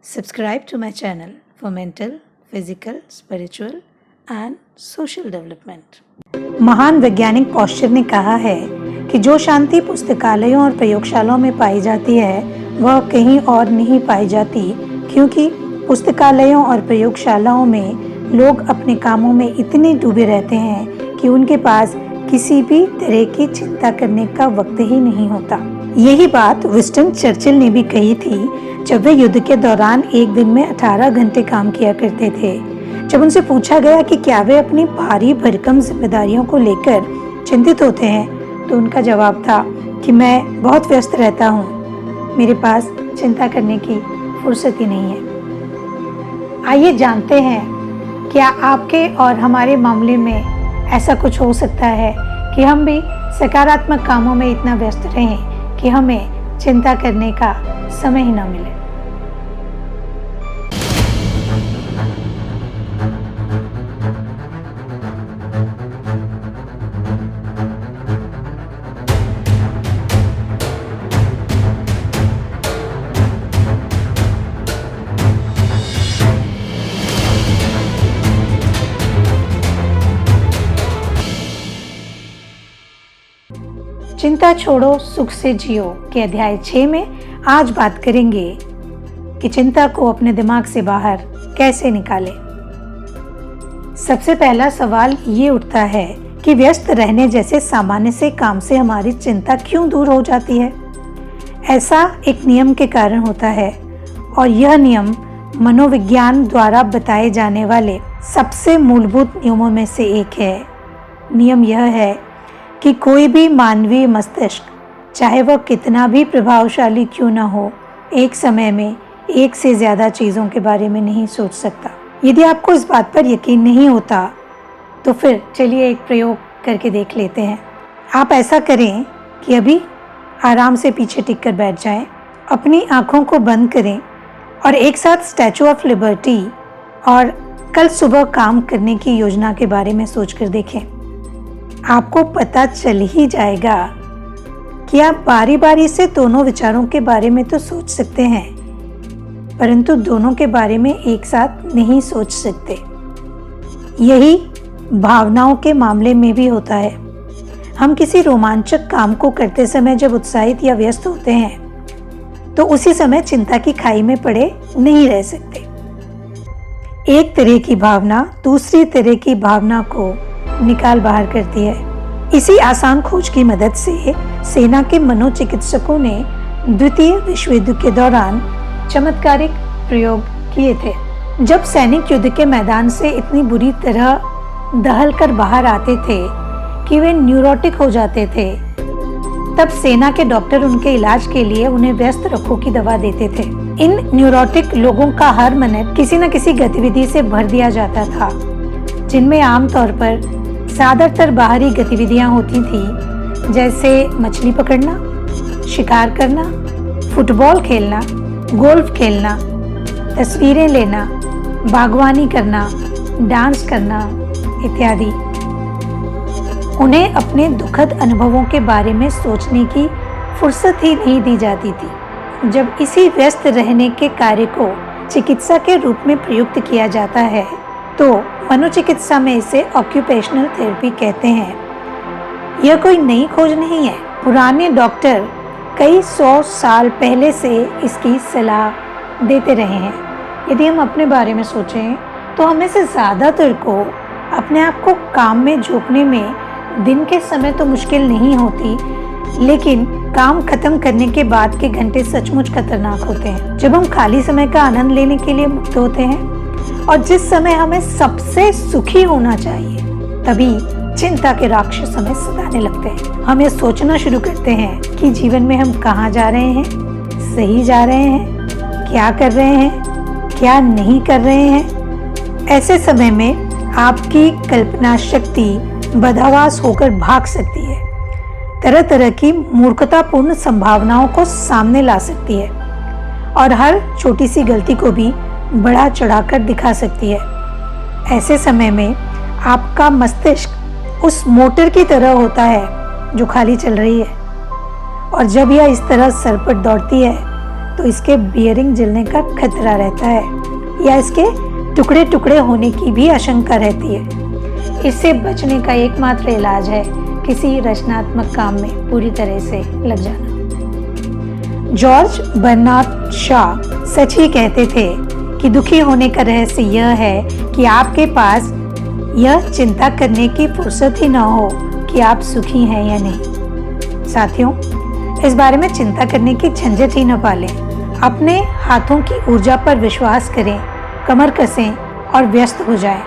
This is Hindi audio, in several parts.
Subscribe to my channel for mental, physical, spiritual and social development. महान वैज्ञानिक पॉस्चर ने कहा है कि जो शांति पुस्तकालयों और प्रयोगशालाओं में पाई जाती है वह कहीं और नहीं पाई जाती, क्योंकि पुस्तकालयों और प्रयोगशालाओं में लोग अपने कामों में इतने डूबे रहते हैं कि उनके पास किसी भी तरह की चिंता करने का वक्त ही नहीं होता। यही बात विंस्टन चर्चिल ने भी कही थी जब वे युद्ध के दौरान एक दिन में 18 घंटे काम किया करते थे। जब उनसे पूछा गया कि क्या वे अपनी भारी भरकम जिम्मेदारियों को लेकर चिंतित होते हैं, तो उनका जवाब था कि मैं बहुत व्यस्त रहता हूँ, मेरे पास चिंता करने की फुर्सत ही नहीं है। आइए जानते हैं, क्या आपके और हमारे मामले में ऐसा कुछ हो सकता है कि हम भी सकारात्मक कामों में इतना व्यस्त रहें कि हमें चिंता करने का समय ही ना मिले। चिंता छोड़ो सुख से जियो के अध्याय 6 में आज बात करेंगे कि चिंता को अपने दिमाग से बाहर कैसे निकालें। सबसे पहला सवाल ये उठता है कि व्यस्त रहने जैसे सामान्य से काम से हमारी चिंता क्यों दूर हो जाती है। ऐसा एक नियम के कारण होता है और यह नियम मनोविज्ञान द्वारा बताए जाने वाले सबसे मूलभूत नियमों में से एक है। नियम यह है कि कोई भी मानवीय मस्तिष्क, चाहे वह कितना भी प्रभावशाली क्यों न हो, एक समय में एक से ज़्यादा चीज़ों के बारे में नहीं सोच सकता। यदि आपको इस बात पर यकीन नहीं होता तो फिर चलिए एक प्रयोग करके देख लेते हैं। आप ऐसा करें कि अभी आराम से पीछे टिक कर बैठ जाएं, अपनी आँखों को बंद करें और एक साथ स्टैचू ऑफ लिबर्टी और कल सुबह काम करने की योजना के बारे में सोचकर देखें। आपको पता चल ही जाएगा कि आप बारी बारी से दोनों विचारों के बारे में तो सोच सकते हैं, परंतु दोनों के बारे में एक साथ नहीं सोच सकते। यही भावनाओं के मामले में भी होता है। हम किसी रोमांचक काम को करते समय जब उत्साहित या व्यस्त होते हैं तो उसी समय चिंता की खाई में पड़े नहीं रह सकते। एक तरह की भावना दूसरी तरह की भावना को निकाल बाहर करती है। इसी आसान खोज की मदद से सेना के मनोचिकित्सकों ने द्वितीय विश्व युद्ध के दौरान चमत्कारिक प्रयोग किए थे। जब सैनिक युद्ध के मैदान से इतनी बुरी तरह दहल कर बाहर आते थे कि वे न्यूरोटिक हो जाते थे, तब सेना के डॉक्टर उनके इलाज के लिए उन्हें व्यस्त रखो की दवा देते थे। इन न्यूरोटिक लोगों का हर मिनट किसी न किसी गतिविधि से भर दिया जाता था, जिनमें आमतौर पर ज़्यादातर बाहरी गतिविधियां होती थी, जैसे मछली पकड़ना, शिकार करना, फुटबॉल खेलना, गोल्फ खेलना, तस्वीरें लेना, बागवानी करना, डांस करना इत्यादि। उन्हें अपने दुखद अनुभवों के बारे में सोचने की फुर्सत ही नहीं दी जाती थी। जब इसी व्यस्त रहने के कार्य को चिकित्सा के रूप में प्रयुक्त किया जाता है तो मनोचिकित्सा में इसे ऑक्यूपेशनल थेरेपी कहते हैं। यह कोई नई खोज नहीं है। पुराने डॉक्टर कई 100 साल पहले से इसकी सलाह देते रहे हैं। यदि हम अपने बारे में सोचें तो हमें से ज़्यादातर को अपने आप को काम में झोंकने में दिन के समय तो मुश्किल नहीं होती, लेकिन काम खत्म करने के बाद के घंटे सचमुच खतरनाक होते हैं। जब हम खाली समय का आनंद लेने के लिए मुक्त होते हैं और जिस समय हमें सबसे सुखी होना चाहिए, तभी चिंता के राक्षस हमें सताने लगते हैं। हम ये सोचना शुरू करते हैं कि जीवन में हम कहाँ जा रहे हैं, सही जा रहे हैं, क्या कर रहे हैं, क्या नहीं कर रहे हैं। ऐसे समय में आपकी कल्पना शक्ति बदहवास होकर भाग सकती है, तरह तरह की मूर्खतापूर्ण संभावनाओं को सामने ला सकती है और हर छोटी सी गलती को भी बढ़ा चढ़ाकर दिखा सकती है। ऐसे समय में आपका मस्तिष्क उस मोटर की तरह होता है जो खाली चल रही है, और जब यह इस तरह सर पर दौड़ती है तो इसके बियरिंग जलने का खतरा रहता है या इसके टुकड़े टुकड़े होने की भी आशंका रहती है। इससे बचने का एकमात्र इलाज है किसी रचनात्मक काम में पूरी तरह से लग जाना। जॉर्ज बर्नार्ड शॉ सच ही कहते थे कि दुखी होने का रहस्य यह है कि आपके पास यह चिंता करने की फुर्सत ही न हो कि आप सुखी हैं या नहीं। साथियों, इस बारे में चिंता करने की झंझट ही न पालें। अपने हाथों की ऊर्जा पर विश्वास करें, कमर कसें और व्यस्त हो जाएं।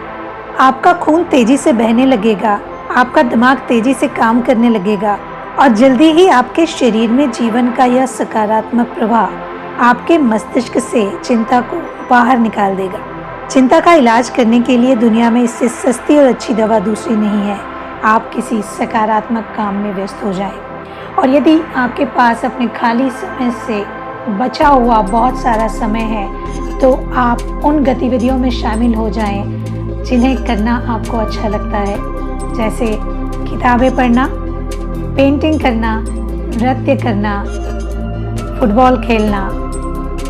आपका खून तेजी से बहने लगेगा, आपका दिमाग तेजी से काम करने लगेगा और जल्दी ही आपके शरीर में जीवन का यह सकारात्मक प्रवाह आपके मस्तिष्क से चिंता को बाहर निकाल देगा। चिंता का इलाज करने के लिए दुनिया में इससे सस्ती और अच्छी दवा दूसरी नहीं है। आप किसी सकारात्मक काम में व्यस्त हो जाएं। और यदि आपके पास अपने खाली समय से बचा हुआ बहुत सारा समय है तो आप उन गतिविधियों में शामिल हो जाएं जिन्हें करना आपको अच्छा लगता है, जैसे किताबें पढ़ना, पेंटिंग करना, नृत्य करना, फुटबॉल खेलना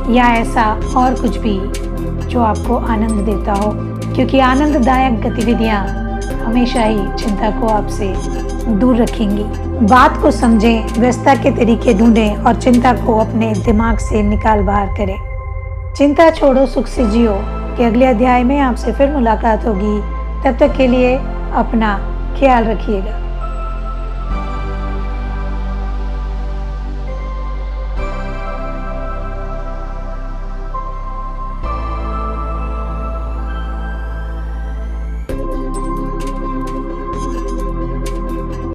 या ऐसा और कुछ भी जो आपको आनंद देता हो, क्योंकि आनंददायक गतिविधियां हमेशा ही चिंता को आपसे दूर रखेंगी। बात को समझें, व्यस्तता के तरीके ढूंढें और चिंता को अपने दिमाग से निकाल बाहर करें। चिंता छोड़ो, सुख से जियो के अगले अध्याय में आपसे फिर मुलाकात होगी। तब तक के लिए अपना ख्याल रखिएगा।